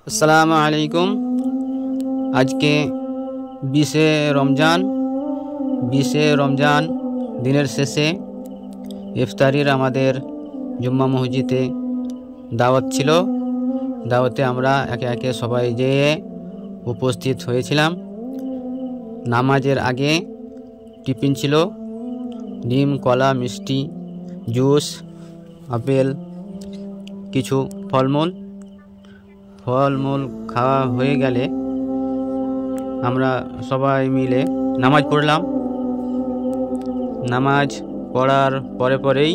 আসসালামু আলাইকুম। আজকে 20শে রমজান দিনের শেষে ইফতারির আমাদের জুম্মা মসজিদে দাওয়াত ছিল। দাওয়াতে আমরা একে একে সবাই যেয়ে উপস্থিত হয়েছিলাম। নামাজের আগে টিফিন ছিল, ডিম, কলা, মিষ্টি, জুস, আপেল, কিছু ফলমূল খাওয়া হয়ে গেলে আমরা সবাই মিলে নামাজ পড়লাম। নামাজ পড়ার পরেই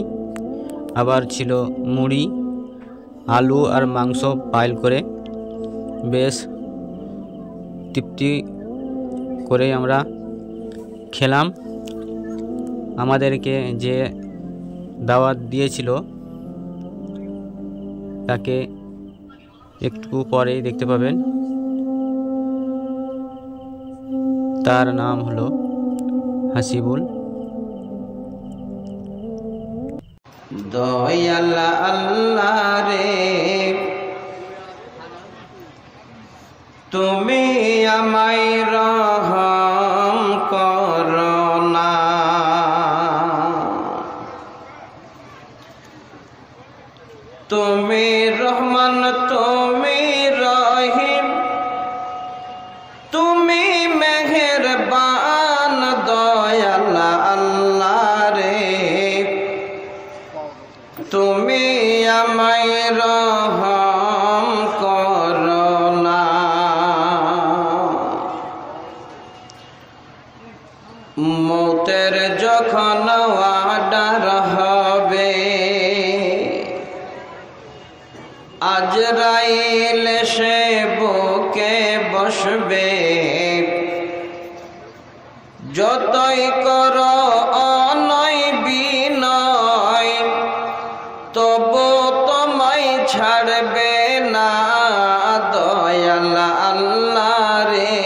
আবার ছিল মুড়ি, আলু আর মাংস পাইল করে বেশ তৃপ্তি করে আমরা খেলাম। আমাদেরকে যে দাওয়াত দিয়েছিল তাকে একটু পরেই দেখতে পাবেন। তার নাম হলো হাসিবুল। দয়াল আল্লাহ রে, তুমি আমায় রহম করো না। তুমি রহমান, তুমি রহিম, তুমি মেহেরবান। দয়াল আল্লাহ রে, তুমি আমায় রহম করো না। মৌতের যখন ওয়াদার হবে, আজরাইল সে বুকে বসবে। যতই করো অনয় বিনয়, তবু তোমায় ছাড়বে না। দয়াল আল্লাহ রে,